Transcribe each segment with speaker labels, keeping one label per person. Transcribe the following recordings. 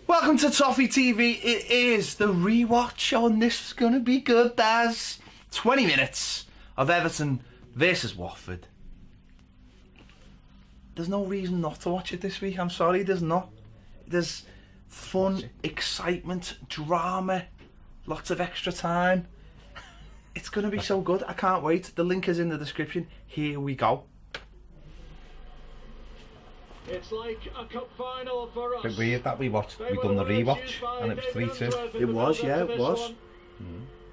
Speaker 1: Welcome to Toffee TV. It is the rewatch show, and this is going to be good, Daz. 20 minutes of Everton versus Watford. There's no reason not to watch it this week. I'm sorry, there's not. There's fun, excitement, drama, lots of extra time. It's going to be so good. I can't wait. The link is in the description. Here we go.
Speaker 2: It's like a cup final for us.
Speaker 3: Bit weird that we done the rewatch and it was 3-2.
Speaker 1: It was, yeah, it was.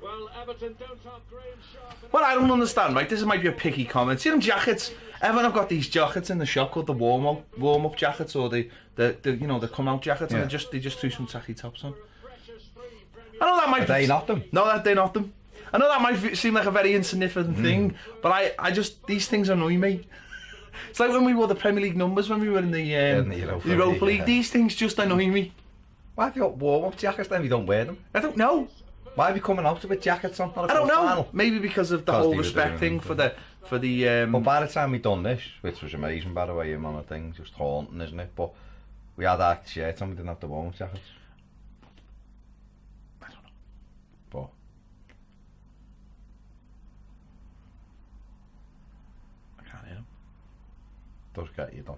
Speaker 2: Well, Everton don't have Graham Sharp.
Speaker 1: What I don't understand, right? This might be a picky comment. See them jackets? Everyone have got these jackets in the shop called the warm up jackets, or the you know, the come out jackets, and they just threw some tacky tops on. I know that might.
Speaker 3: Are they not them?
Speaker 1: No, they're not them. I know that might seem like a very insignificant thing, but I just, these things annoy me. It's like when we wore the Premier League numbers when we were in the Europa League. These things just annoy me.
Speaker 3: Why have you got warm-up jackets then if you don't wear them?
Speaker 1: I don't know.
Speaker 3: Why are we coming out with jackets on?
Speaker 1: I don't know. Final? Maybe because of the whole respect thing for the
Speaker 3: But by the time we done this, which was amazing by the way, on a thing, just haunting, isn't it? But we had our shirts on, we didn't have the warm-up jackets.
Speaker 1: I don't know.
Speaker 3: But
Speaker 1: I can't hear them.
Speaker 3: Does get you done.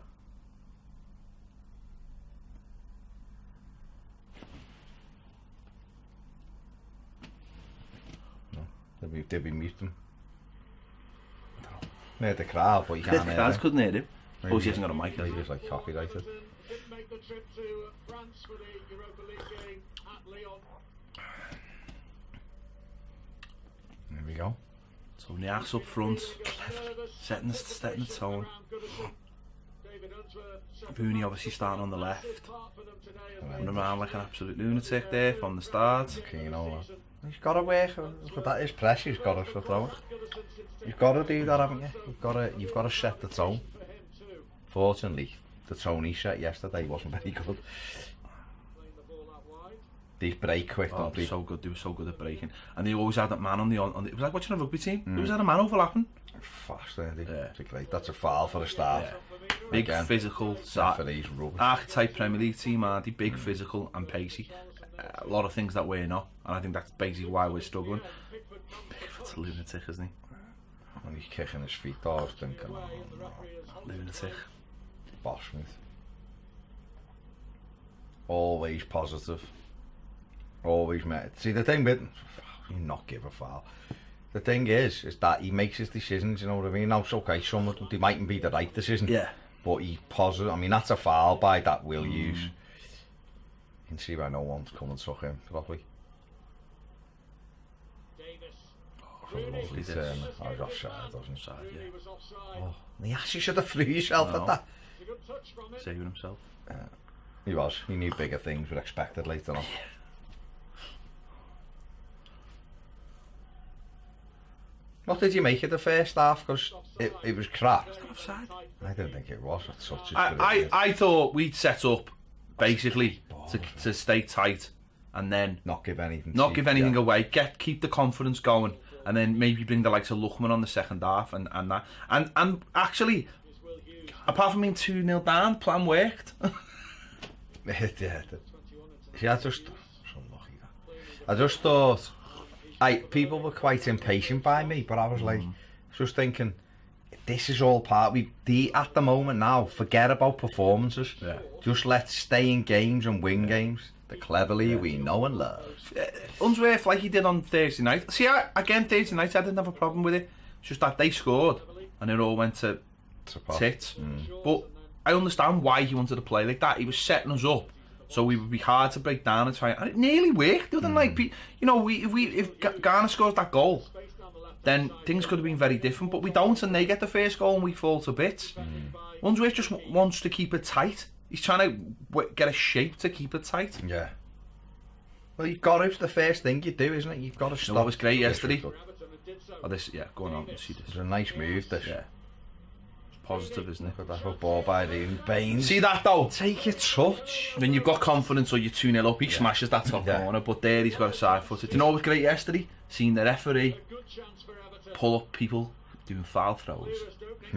Speaker 3: No. Did we mute them?
Speaker 1: I don't know.
Speaker 3: Near the crowd, but you can't hear them.
Speaker 1: Couldn't hear him. Oh, she hasn't got a mic.
Speaker 3: He was like copyrighted.
Speaker 2: Didn't make the trip to France for the Europa League game at Lyon.
Speaker 3: There we go.
Speaker 1: So Nias up front, setting the tone. Booney obviously starting on the left, running around like an absolute lunatic there from the start.
Speaker 3: Keno, he's got to work, but that is pressure. He's got to throw it. You've got to do that, haven't you? You've got to set the tone. Fortunately, the tone he set yesterday wasn't very good. They break quick,
Speaker 1: oh,
Speaker 3: don't they?
Speaker 1: So good. They were so good at breaking, and they always had that man on the. It was like watching a rugby team. They always had a man overlapping.
Speaker 3: Fast, aren't they?
Speaker 1: Yeah.
Speaker 3: It's great. That's a foul for a start.
Speaker 1: Yeah. Big physical,
Speaker 3: rubbish.
Speaker 1: archetype Premier League team, aren't they? Big physical and pacey. A lot of things that we're not, and I think that's basically why we're struggling. Pickford's a lunatic, isn't he?
Speaker 3: And he's kicking his feet. I was thinking, oh, no.
Speaker 1: Lunatic.
Speaker 3: Bossmith. Always positive. Always met. See, the thing with you not give a foul. The thing is that he makes his decisions. You know what I mean? Now it's okay. Some of them they mightn't be the right decision.
Speaker 1: Yeah.
Speaker 3: But he positive. I mean, that's a foul by that will use. You can see why no one's come and took him properly. Lovely turn. I was offside, wasn't
Speaker 1: Offside, yeah.
Speaker 3: Oh, you should have threw yourself at that.
Speaker 1: Saving himself.
Speaker 3: He was. He knew bigger things were expected later on. What did you make of the first half? Because it was crap.
Speaker 1: Offside?
Speaker 3: I didn't think it was.
Speaker 1: I thought we'd set up basically to stay tight and then
Speaker 3: not give anything
Speaker 1: away. Keep the confidence going, and then maybe bring the likes of Lookman on the second half and that. And actually, apart from being 2-0 down, plan worked.
Speaker 3: Yeah. See, I just thought. People were quite impatient by me, but I was like, just thinking, this is all part. At the moment now, forget about performances.
Speaker 1: Yeah.
Speaker 3: Just let's stay in games and win games. The cleverly we know and love.
Speaker 1: Unsworth like he did on Thursday night. See, again, Thursday night I didn't have a problem with it. It's just that they scored and it all went to tits. But I understand why he wanted to play like that. He was setting us up. So we would be hard to break down and try, and it nearly worked. Other than like, you know, if Garner scores that goal, then things could have been very different. But we don't, and they get the first goal, and we fall to bits. Unsworth just wants to keep it tight. He's trying to get a shape to keep it tight.
Speaker 3: Yeah. Well, you've got to. It's the first thing you do, isn't it? You've got to stop.
Speaker 1: That was great yesterday. Oh, go on and see this.
Speaker 3: It's a nice move. This.
Speaker 1: Yeah. Positive, isn't it?
Speaker 3: That's a ball by the Baines.
Speaker 1: See that though?
Speaker 3: Take your touch.
Speaker 1: When you've got confidence or you're 2-0 up, he smashes that top corner, but there he's got a side footed. You know what was great yesterday? Seeing the referee pull up people doing foul throws.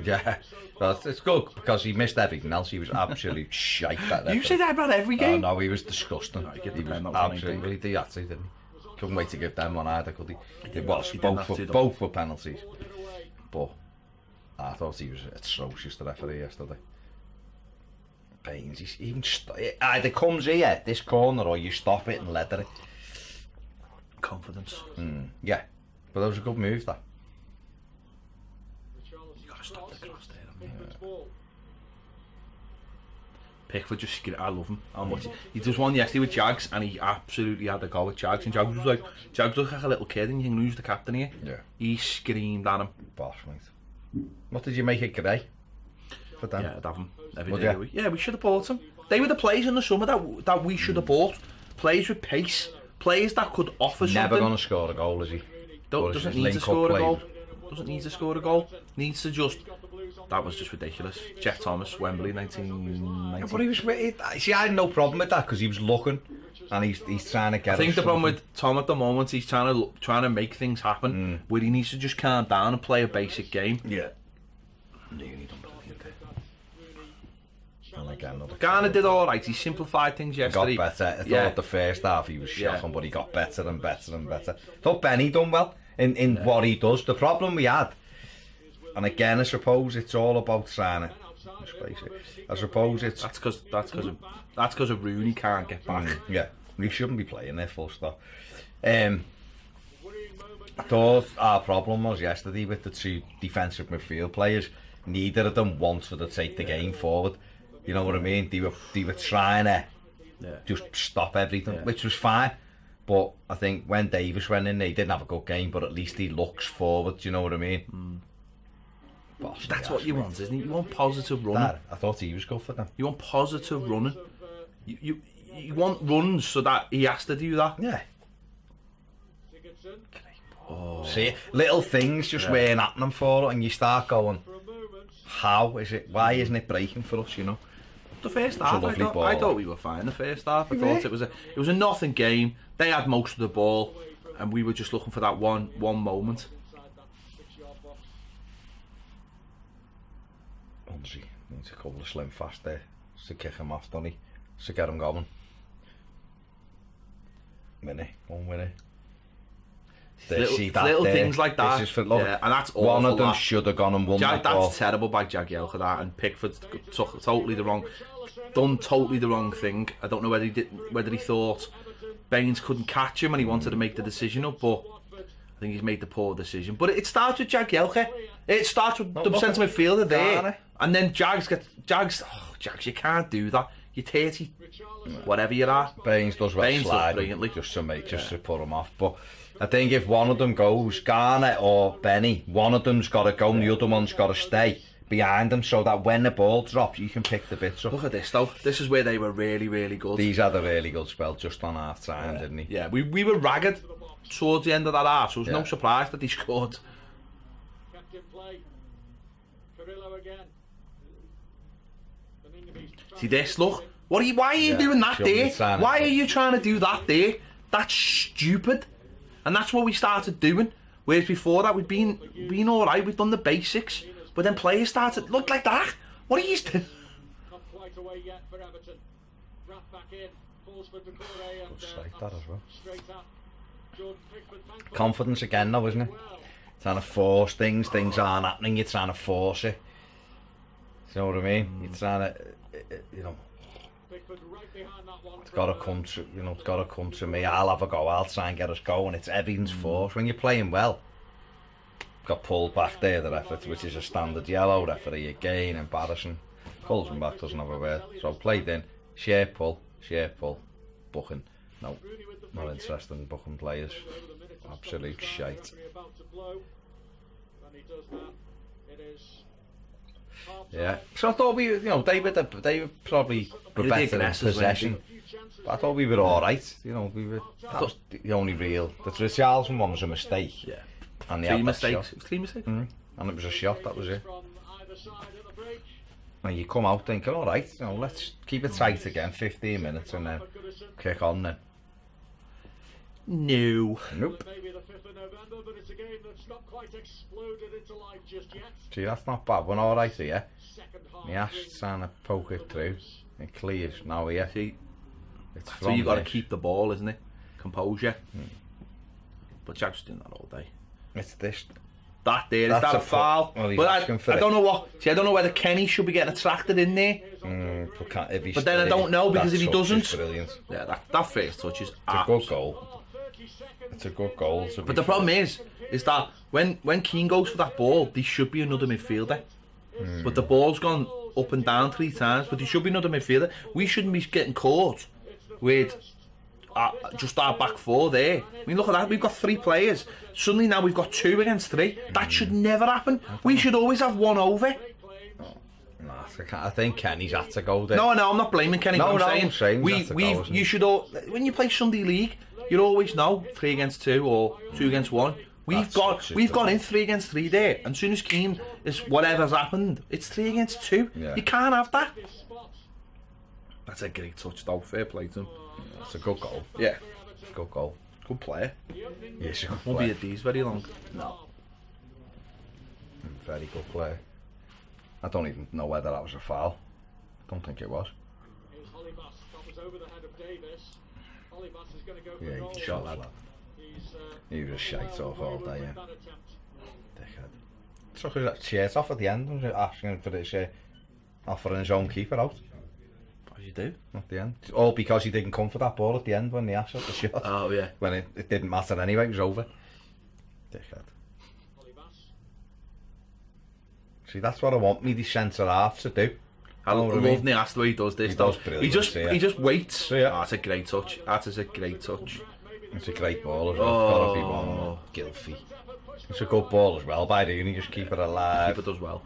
Speaker 3: Yeah, well, it's good because he missed everything else. He was absolute shite at that.
Speaker 1: You say that about every game?
Speaker 3: Oh no, he was disgusting.
Speaker 1: No, he
Speaker 3: was absolutely, he had to, didn't he? Couldn't wait to give them one either, could he? It was, both were penalties. But I thought he was atrocious, the referee yesterday. Baines, he's even either comes here, this corner, or you stop it and leather it.
Speaker 1: Confidence.
Speaker 3: Yeah, but that was a good move, that.
Speaker 1: You gotta stop the cross there. Pickford just, I love him. He does one yesterday with Jags, and he absolutely had a go with Jags, and Jags was like a little kid, and you think, who's the captain here?
Speaker 3: Yeah.
Speaker 1: He screamed at him.
Speaker 3: Boss, mate. What did you make it Gray? For them?
Speaker 1: Yeah, I'd have him every day of the week. Yeah, we should have bought him. They were the players in the summer that we should have bought. Players with pace. Players that could offer something.
Speaker 3: Never going to score a goal, is he?
Speaker 1: Doesn't need to score a goal. Doesn't need to score a goal. Needs to just... That was just ridiculous. Jeff Thomas, Wembley, 1990.
Speaker 3: Yeah, but he was... See, I had no problem with that because he was looking and he's trying to get...
Speaker 1: I think the problem with Tom at the moment, he's trying to make things happen where he needs to just calm down and play a basic game.
Speaker 3: Yeah. Nearly done it. And again,
Speaker 1: Garner did alright. He simplified things yesterday.
Speaker 3: Got better. I thought the first half he was shocking, but he got better and better and better. I thought Benny done well in what he does. The problem we had, and again, I suppose it's all about trying to... I suppose it's...
Speaker 1: That's because of Rooney can't get back.
Speaker 3: Yeah, he shouldn't be playing there, full stop. I thought our problem was yesterday with the two defensive midfield players. Neither of them wanted to take the game forward. You know what I mean? They were trying to just stop everything, which was fine. But I think when Davis went in, he didn't have a good game, but at least he looks forward. Do you know what I mean? Boss,
Speaker 1: that's what you want, isn't it? You want positive running.
Speaker 3: I thought he was good for them.
Speaker 1: You want positive running. You want runs so that he has to do that.
Speaker 3: Yeah. Oh. See, little things just weren't happening for it, and you start going, how is it? Why isn't it breaking for us? You know.
Speaker 1: The first half, I thought we were fine. The first half, I thought it was a nothing game. They had most of the ball, and we were just looking for that one moment.
Speaker 3: Honestly, needs a couple of slim fast there to kick him off, doesn't he? To get him going. Winnie, one winnie.
Speaker 1: Little things like that.
Speaker 3: This is for, look,
Speaker 1: and that's awful.
Speaker 3: One of them should have gone and won that ball.
Speaker 1: That's terrible by Jagielka, that, and Pickford took totally the wrong thing. I don't know whether he thought Baines couldn't catch him and he wanted to make the decision up, but I think he's made the poor decision. But it starts with Jagielka. It starts with the centre midfielder there, and then Jags, you can't do that. You're 30, whatever you are.
Speaker 3: Baines does well sliding, just to put him off. But I think if one of them goes, Garner or Benny, one of them's got to go and the other one's got to stay behind them so that when the ball drops, you can pick the bits up.
Speaker 1: Look at this though. This is where they were really, really good.
Speaker 3: These had a really good spell just on half time, didn't he?
Speaker 1: Yeah, we were ragged towards the end of that half, so it was no surprise that he scored. See this, look. Why are you doing that there? Why are you trying to do that there? That's stupid. And that's what we started doing. Whereas before that, we'd been alright, we'd done the basics. But then players started look like that. What are you doing?
Speaker 2: Not quite away yet for Everton. Wrapped back in, falls for Doucouré and
Speaker 3: just like that as well.
Speaker 2: Straight up. Jordan Pickford,
Speaker 3: confidence again though, isn't it? Trying to force things aren't happening, you're trying to force it. You know what I mean? You're trying to, you know, it's got to come to, it's got to come to me. I'll have a go, I'll try and get us going. It's everything's force. When you're playing well, got pulled back there, the referee, which is a standard yellow. Referee again, embarrassing. Pulls him back, doesn't have a word. So played in, share pull, booking. No, not interested in booking players. Absolute shite. Yeah, so I thought they were probably better in possession. But I thought we were alright, that was the only real. The Richarlison one was a mistake.
Speaker 1: Yeah.
Speaker 3: And
Speaker 1: three mistakes. It was 3 mistakes.
Speaker 3: And it was a shot, that was it. And you come out thinking, alright, let's keep it tight again, 15 minutes and then kick on then.
Speaker 1: No.
Speaker 3: Nope.
Speaker 2: Maybe the 5th of November, but it's a game that's not quite exploded into life just yet.
Speaker 3: See, that's not bad. We're alright here.
Speaker 2: Second half.
Speaker 3: My ass trying to poke it through. It clears now here.
Speaker 1: See,
Speaker 3: It's
Speaker 1: so you got to
Speaker 3: this.
Speaker 1: keep the ball, isn't it? Composure. But Jack's doing that all day.
Speaker 3: It's this.
Speaker 1: That there, is
Speaker 3: That's
Speaker 1: that a
Speaker 3: a
Speaker 1: foul?
Speaker 3: well, he's
Speaker 1: But
Speaker 3: asking for
Speaker 1: I
Speaker 3: it.
Speaker 1: don't know what. See, I don't know whether Kenny should be getting attracted in there.
Speaker 3: But
Speaker 1: then I don't know, because if he doesn't-
Speaker 3: Brilliant.
Speaker 1: Yeah, that first touch is
Speaker 3: It's a good goal. It's a good goal.
Speaker 1: But the problem is that when Keane goes for that ball, there should be another midfielder. But the ball's gone up and down 3 times, but there should be another midfielder. We shouldn't be getting caught with just our back 4 there. I mean, look at that, we've got 3 players. Suddenly now we've got 2 against 3. That should never happen. We should always have 1 over.
Speaker 3: I think Kenny's had to go there.
Speaker 1: No, I'm not blaming Kenny.
Speaker 3: No,
Speaker 1: I'm
Speaker 3: I'm saying
Speaker 1: you should all, when you play Sunday League, you always know 3 against 2 or 2 against 1. We've gone in 3 against 3 there, and as soon as Keane is whatever's happened, it's 3 against 2.
Speaker 3: Yeah.
Speaker 1: You can't have that. That's a great touch though. Fair play to him.
Speaker 3: It's a good goal.
Speaker 1: Yeah,
Speaker 3: It's a good goal.
Speaker 1: good player.
Speaker 3: Yes, a good
Speaker 1: Won't be
Speaker 3: player.
Speaker 1: at these very long. No.
Speaker 3: Very good player. I don't even know whether that was a foul. I don't think it was.
Speaker 2: Here's Holly Bass. That was over the head of Davis. Holly Bass is going to go for
Speaker 3: Yeah,
Speaker 2: goal.
Speaker 3: he shot that.
Speaker 2: He's,
Speaker 3: He was shite off all day, yeah.
Speaker 2: that attempt.
Speaker 3: Dickhead. Took his shirt off at the end, was it? Asking for his offering his own keeper out
Speaker 1: What did you do?
Speaker 3: at the end. All because he didn't come for that ball at the end when he asked for the shot.
Speaker 1: Oh yeah.
Speaker 3: When it didn't matter anyway, it was over. Dickhead.
Speaker 2: Holly Bass.
Speaker 3: See, that's what I want me, the centre half, to do.
Speaker 1: I love Nias the way he does this.
Speaker 3: He
Speaker 1: though.
Speaker 3: does brilliant,
Speaker 1: He just waits.
Speaker 3: Yeah.
Speaker 1: Oh, that's a great touch. That is a great touch.
Speaker 3: It's a great ball as well. Gotta be one. Gilfy. It's a good ball as well by Rooney. Just keep it alive.
Speaker 1: Keeper does well.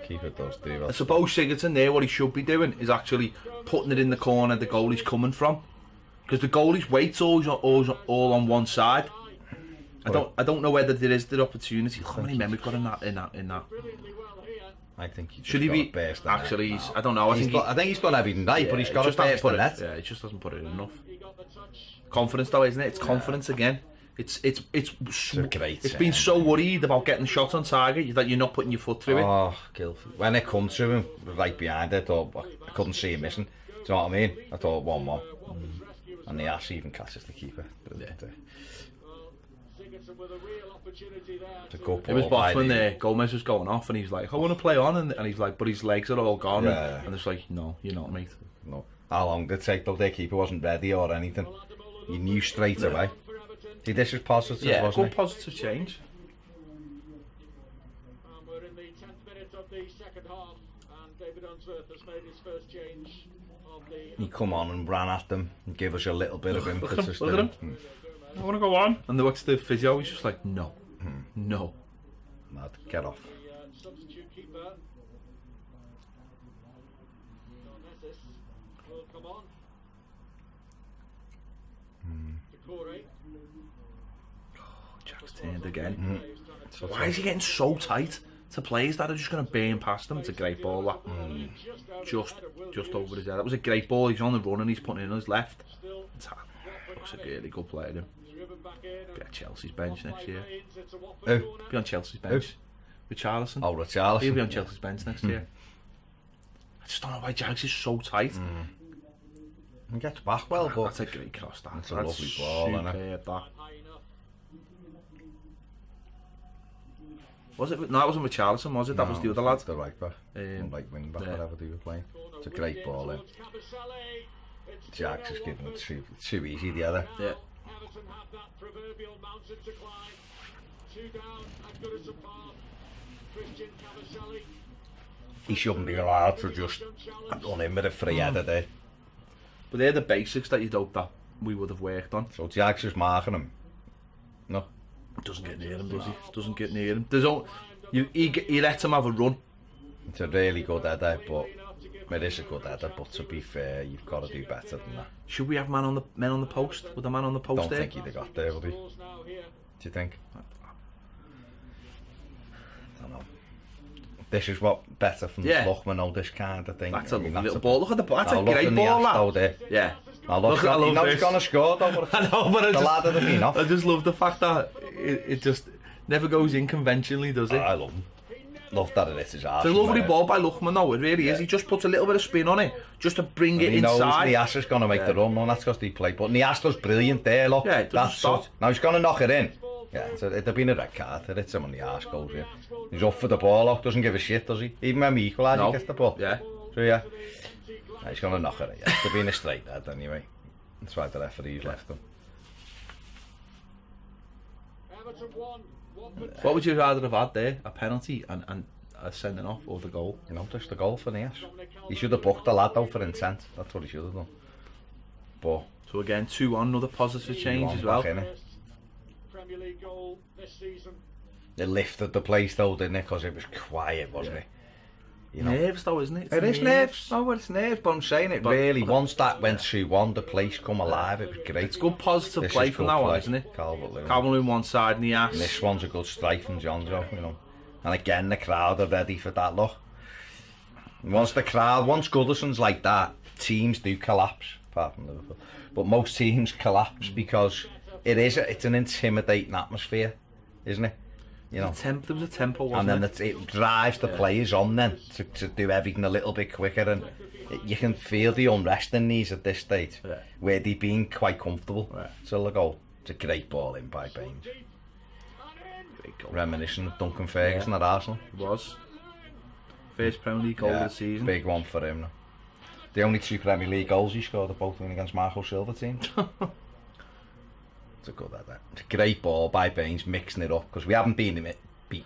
Speaker 3: Keep it does do well.
Speaker 1: I suppose Sigurdsson there, what he should be doing is actually putting it in the corner the goalie's coming from, because the goalie's weight's always all on one side. I don't know whether there is the opportunity. How many men we've got in that?
Speaker 3: I think he
Speaker 1: Should he be?
Speaker 3: Burst
Speaker 1: Actually, I don't know. I think
Speaker 3: he's done everything right, but he's got to burst the net.
Speaker 1: Yeah, he just doesn't put it in enough. Confidence though, isn't it? It's confidence again. It's
Speaker 3: great.
Speaker 1: It's been so worried about getting the shot on target that you're not putting your foot through it.
Speaker 3: Oh, Gilfy. When it comes to him, right behind it, I couldn't see him missing. Do you know what I mean? I thought 1-1. And the ass even catches the keeper. Brilliant. It's a good
Speaker 1: It was
Speaker 3: ball
Speaker 1: boss
Speaker 3: by
Speaker 1: when
Speaker 3: Rooney.
Speaker 1: Gomez was going off, and he's like, I want to play on, and he's like, but his legs are all gone,
Speaker 3: Yeah.
Speaker 1: and it's like, no, you're not, mate.
Speaker 3: No. How long did it take though? Their keeper wasn't ready or anything. You knew straight away. See, this is positive,
Speaker 1: Yeah,
Speaker 3: wasn't
Speaker 1: good
Speaker 3: it?
Speaker 1: positive change.
Speaker 2: And we're in the 10th minute of the second half, and David Unsworth has made his first change of the...
Speaker 3: He come on and ran at them and give us a little bit of
Speaker 1: Look at
Speaker 3: impetus.
Speaker 1: him, look at him. I want to go on. And they watch the physio, he's just like, no. No.
Speaker 3: Mad, get off.
Speaker 2: The substitute keeper, Narcissus, will come on. Decore.
Speaker 1: Jack's turned again. Why is he getting so tight to players that are just going to burn past him? It's a great ball, that. Just over his head. That was a great ball. He's on the run and he's putting it in his left. Looks a really good player, him. Be at Chelsea's bench next year.
Speaker 3: Who?
Speaker 1: Be on Chelsea's bench. With Richarlison.
Speaker 3: Oh, Richarlison.
Speaker 1: He'll be on Chelsea's bench next year. I just don't know why Jags is so tight.
Speaker 3: He gets back well, but
Speaker 1: That's a great cross, that.
Speaker 3: That's a lovely ball, isn't it?
Speaker 1: Superb, that. Was it? No, it wasn't Richarlison, was it? That was the other lad.
Speaker 3: The right back. Right wing back,
Speaker 1: yeah.
Speaker 3: whatever they were playing. It's a great ball in. Jags is giving it too easy, the other.
Speaker 1: Yeah.
Speaker 2: Everton have that proverbial mountain to climb. 2 down at Goodison Park. Christian Cavaselli.
Speaker 3: He shouldn't be allowed to just run in with a free header there.
Speaker 1: But they're the basics that you'd hope that we would have worked on.
Speaker 3: So Jags is marking him. No.
Speaker 1: Doesn't get near him, does he? Doesn't get near him. He lets him have a run.
Speaker 3: It's a really good header, but it is a good header. But to be fair, you've got to do better than that.
Speaker 1: Should we have men on the post? With a man on the post
Speaker 3: Don't
Speaker 1: there?
Speaker 3: think he'd have got there, would he? Do you think? I don't know. This is what better from
Speaker 1: Yeah.
Speaker 3: Lochman, all this kind of thing.
Speaker 1: That's a
Speaker 3: I mean,
Speaker 1: lovely
Speaker 3: that's
Speaker 1: little ball. Look at the ball. That's
Speaker 3: Now
Speaker 1: a
Speaker 3: look
Speaker 1: great
Speaker 3: in the
Speaker 1: ball,
Speaker 3: ass though
Speaker 1: that.
Speaker 3: there.
Speaker 1: Yeah.
Speaker 3: Look, he knows he's going to score, though. But
Speaker 1: I know, but
Speaker 3: the lad had been off.
Speaker 1: I just love the fact that it just never goes in conventionally, does it?
Speaker 3: I love him. Love that it hits his arse.
Speaker 1: It's a lovely ball by Lookman, though. It really is. He just puts a little bit of spin on it, just to bring it inside.
Speaker 3: He knows Nias is going to make the run, and that's because he played. But Nias does brilliant there, look.
Speaker 1: Yeah, it doesn't stop.
Speaker 3: Now he's going to knock it in. Yeah, it'd have been a red card. It hits him on the arse goals, yeah. He's up for the ball, look. Doesn't give a shit, does he? Even when we equalise, he gets the ball.
Speaker 1: Yeah.
Speaker 3: So, yeah. He's going to knock it in. Yeah, it'd have been a straight head, anyway. That's why the referee's left him.
Speaker 1: What would you rather have had there? A penalty and a sending off, or the goal?
Speaker 3: You know, just the goal for Nias. He should have booked the lad out for intent. That's what he should have done. But
Speaker 1: so again, 2-1, another positive change as well.
Speaker 2: Premier League goal this season.
Speaker 3: It lifted the place though, didn't it? Because it was quiet, wasn't it? You know,
Speaker 1: nerves though, isn't it?
Speaker 3: It is nerves. No, it's nerves. But I'm saying it really. Once that went 2-1, the place come alive. It was great.
Speaker 1: It's good positive play from now on, isn't it? Calvert-Lewin one side, Nias.
Speaker 3: And this one's a good strike from Jonjo, you know. And again, the crowd are ready for that look. Once Goodison's like that, teams do collapse. Apart from Liverpool, but most teams collapse because it's an intimidating atmosphere, isn't it? You know,
Speaker 1: there was a tempo, wasn't
Speaker 3: and then it drives the players on then to do everything a little bit quicker, and you can feel the unrest in these at this stage, where they've been quite comfortable. So the goal, it's a great ball in by Baines. Reminiscent of Duncan Ferguson at Arsenal.
Speaker 1: It was. First Premier League goal of the season.
Speaker 3: Big one for him. The only 2 Premier League goals he scored are both against Marco Silva teams. It's a good header. It's a great ball by Baines, mixing it up, because we haven't beaten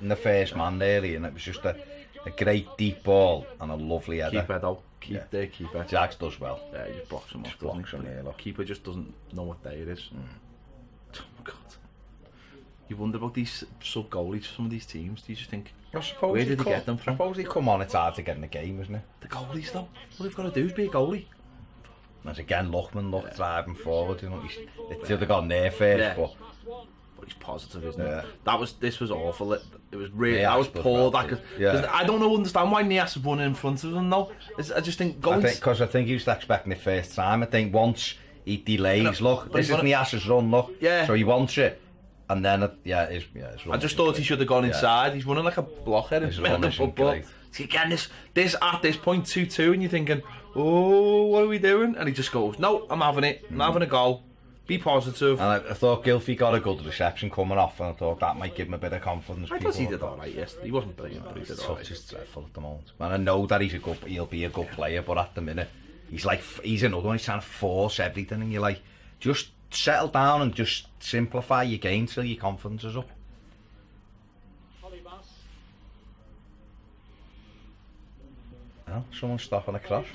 Speaker 3: the first man there, and it was just a great deep ball and a lovely header.
Speaker 1: Keeper though. Keeper.
Speaker 3: Jax does well.
Speaker 1: Yeah, he just blocks him off, doesn't he? Keeper just doesn't know what day it is. Oh my God. You wonder about these sub-goalies for some of these teams. Do you just think, where did they get them from?
Speaker 3: I suppose they come on, it's hard to get in the game, isn't it?
Speaker 1: The goalies though, all they've got to do is be a goalie.
Speaker 3: As again, Lookman driving forward, you know, they should have gone there first, but
Speaker 1: he's positive, isn't it? This was awful. It was really, I was poor. I don't understand why Nias was running in front of him though. I just think goalies...
Speaker 3: Because I think he was expecting it first time. I think once he delays, look, this is Nias's run, look.
Speaker 1: Yeah.
Speaker 3: So he wants it. And then,
Speaker 1: I just thought he should have gone inside. He's running like a blockhead in the football. See, again, this at this point 2-2, and you're thinking, oh, what are we doing? And he just goes, no, I'm having it. I'm having a goal. Be positive.
Speaker 3: And I thought Gylfi got a good reception coming off, and I thought that might give him a bit of confidence.
Speaker 1: I thought he did all right yesterday. He wasn't brilliant, but he did all right.
Speaker 3: It's just dreadful at the moment. And I know that he'll be a good player, but at the minute, he's another one. He's trying to force everything, and you're like, just settle down and just simplify your game till your confidence is up. Oh, someone's stopping a cross.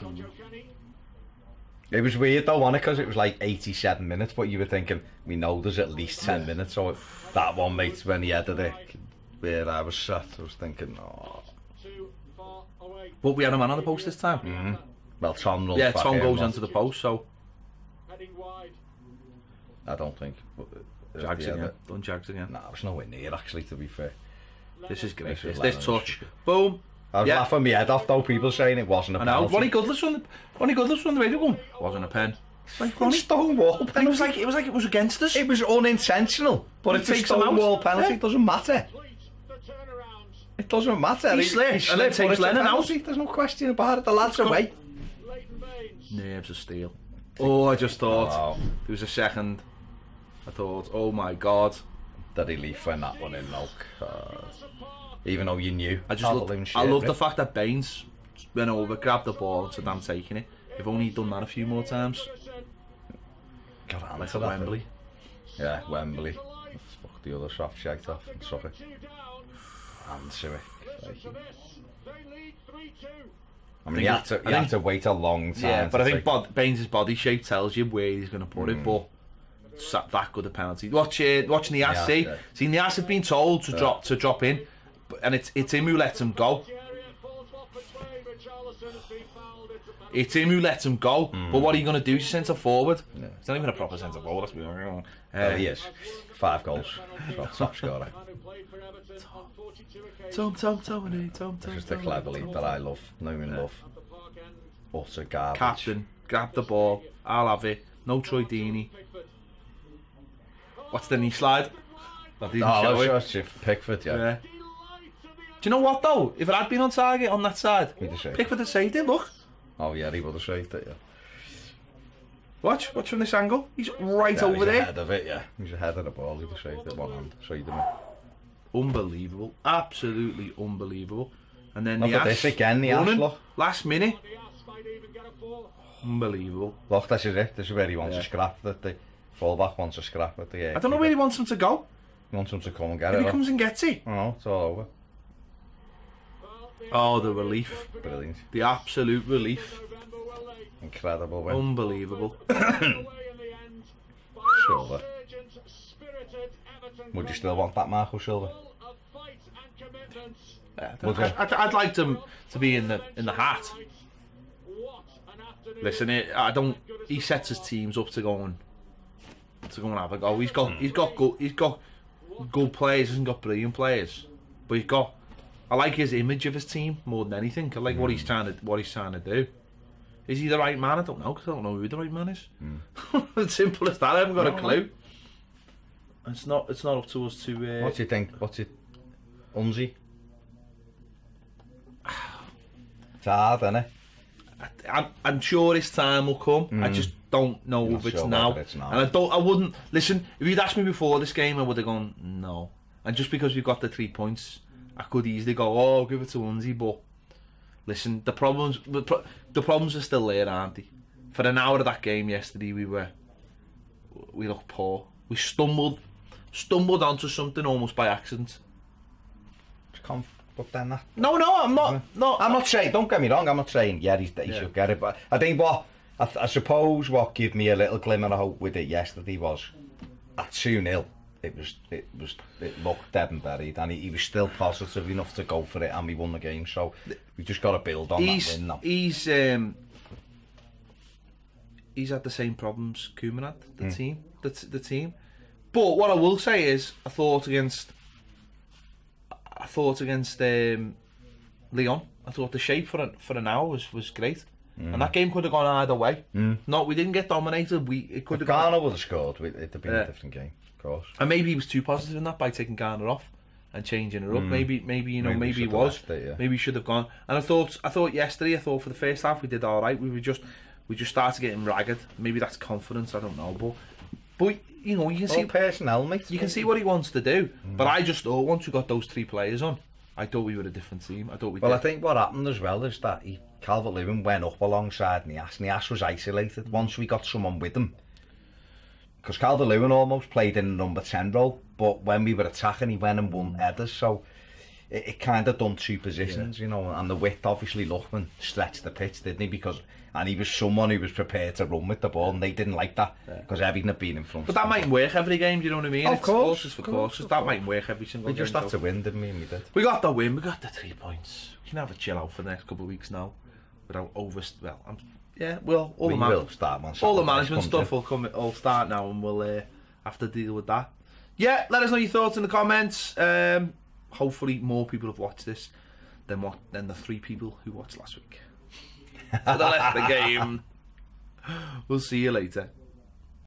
Speaker 3: It was weird though, wasn't it? Because it was like 87 minutes, but you were thinking, we know there's at least 10 minutes. So that one, mate, when he headed it, where I was sat, I was thinking, oh.
Speaker 1: But we had a man on the post this time.
Speaker 3: Well, Tom runs back.
Speaker 1: Tom goes onto the post, so.
Speaker 3: I don't think.
Speaker 1: Jags again. Done Jags again.
Speaker 3: Nah, it was nowhere near actually, to be fair.
Speaker 1: This is great. This touch. Boom.
Speaker 3: I was laughing my head off though, people saying it wasn't a penalty.
Speaker 1: Ronnie Goodless on the radio going, wasn't a pen.
Speaker 3: It's like a stonewall penalty.
Speaker 1: It was like it was against us.
Speaker 3: It was unintentional, but it's a stonewall penalty. It doesn't matter. It doesn't matter.
Speaker 1: He slipped and then takes Lennon out.
Speaker 3: There's no question about it. The lad's away.
Speaker 1: Nerves of steel. Oh, I just thought there was a second. I thought, oh my God,
Speaker 3: did he leave when that one in? No, even though you knew.
Speaker 1: I love the fact that Baines went over, grabbed the ball, and said, I'm taking it. If only he'd done that a few more times.
Speaker 3: Got
Speaker 1: like at Wembley.
Speaker 3: Yeah, Wembley. Fuck the other soft shite off and suck it. And Suick. I mean, you have to wait a long time.
Speaker 1: Yeah, but I think Baines' body shape tells you where he's going to put it, but that good a penalty. Watching Nias, see Nias had been told to drop in, and it's him who lets him go. It's him who lets him go. But what are you going to do? He's centre forward. Yeah. It's not even a proper centre forward.
Speaker 3: He is. 5 goals. Top scorer.
Speaker 1: Tom.
Speaker 3: This is the clever lead that I love. Love. Utter garbage.
Speaker 1: Captain, grab the ball. I'll have it. No Troy Deeney. What's the knee slide? That didn't
Speaker 3: No,
Speaker 1: show it.
Speaker 3: that's just Pickford, yeah.
Speaker 1: Yeah. Do you know what though? If it had been on target on that side,
Speaker 3: He'd have saved it.
Speaker 1: Pickford had saved it. Look,
Speaker 3: Oh yeah, he would have saved it, yeah.
Speaker 1: watch from this angle. He's right
Speaker 3: Yeah,
Speaker 1: over
Speaker 3: he's
Speaker 1: there.
Speaker 3: ahead of it, yeah. He's ahead of the ball, he'd have saved it, one hand. Saved him.
Speaker 1: Unbelievable, absolutely unbelievable. And then
Speaker 3: Look
Speaker 1: the
Speaker 3: at this again, the ass,
Speaker 1: running,
Speaker 3: look.
Speaker 1: last minute.
Speaker 2: The ass might even get a ball.
Speaker 1: Unbelievable.
Speaker 3: Look, this is it. This is where he wants
Speaker 1: Yeah.
Speaker 3: to scrap. That the fullback wants to scrap at the
Speaker 1: I don't know where he wants him to go.
Speaker 3: He wants him to come and get
Speaker 1: If
Speaker 3: it.
Speaker 1: he comes and gets it.
Speaker 3: Oh, it's all over.
Speaker 1: Oh, the relief.
Speaker 3: Brilliant.
Speaker 1: The absolute relief.
Speaker 2: November, will they?
Speaker 3: Incredible win.
Speaker 1: Unbelievable.
Speaker 2: Away in the end by
Speaker 3: Silver.
Speaker 2: resurgent, spirited Everton
Speaker 3: Would you
Speaker 2: club,
Speaker 3: still want that Marco Silva?
Speaker 2: full of fight and commitment.
Speaker 3: Would you?
Speaker 1: I'd like him to be in the hat.
Speaker 2: What an afternoon.
Speaker 1: Listen, I don't. He sets his teams up to go and have a go. He's got good players. He hasn't got brilliant players, but he's got. I like his image of his team more than anything. I like what he's trying to do. Is he the right man? I don't know, because I don't know who the right man is. It's simple as that. I haven't got a clue. It's not up to us to.
Speaker 3: What do you think? What's it? Unzi? It's hard, isn't it?
Speaker 1: I'm sure his time will come. I just don't know
Speaker 3: Not
Speaker 1: if it's
Speaker 3: sure
Speaker 1: now.
Speaker 3: whether it's now.
Speaker 1: And I wouldn't listen. If you'd asked me before this game, I would have gone no. And just because we've got the 3 points, I could easily go, oh, give it to Unzi. But listen, the problems are still there, aren't they? For an hour of that game yesterday, we looked poor. We stumbled onto something almost by accident.
Speaker 3: Just can't put down that.
Speaker 1: No, I'm not. No,
Speaker 3: I'm not saying, don't get me wrong, I'm not saying, he should get it, but I think I suppose what gave me a little glimmer of hope with it yesterday was, at 2-0, it looked dead and buried, and he was still positive enough to go for it, and we won the game, so we just got to build on that win now.
Speaker 1: He's had the same problems Koeman had, the team. But what I will say is, I thought against Leon, I thought the shape for an hour was great, and that game could have gone either way. No, we didn't get dominated. It could have gone.
Speaker 3: Garner would have scored. It'd have been a different game, of course.
Speaker 1: And maybe he was too positive in that by taking Garner off and changing it up. Maybe he was. Maybe he should have gone. And I thought yesterday. For the first half we did all right. We just started getting ragged. Maybe that's confidence. I don't know, but you know, you can see
Speaker 3: personnel, mate.
Speaker 1: You can see what he wants to do. But I just thought once we got those 3 players on, I thought we were a different team. I think
Speaker 3: what happened as well is that Calvert-Lewin went up alongside Nias was isolated once we got someone with him. Because Calvert-Lewin almost played in a number 10 role, but when we were attacking he went and won headers, so it kind of done 2 positions, you know, and the width obviously Lookman stretched the pitch, didn't he? And he was someone who was prepared to run with the ball, and they didn't like that because Everton had been in front.
Speaker 1: But that mightn't work every game, do you know what I mean?
Speaker 3: Of course,
Speaker 1: for course. That mightn't work every single game.
Speaker 3: We just had to win, didn't we? And we did.
Speaker 1: We got the win, we got the 3 points. We can have a chill out for the next couple of weeks now without all the management stuff will start now, and we'll have to deal with that. Yeah, let us know your thoughts in the comments. Hopefully more people have watched this than the 3 people who watched last week. For the rest of the game. We'll see you later.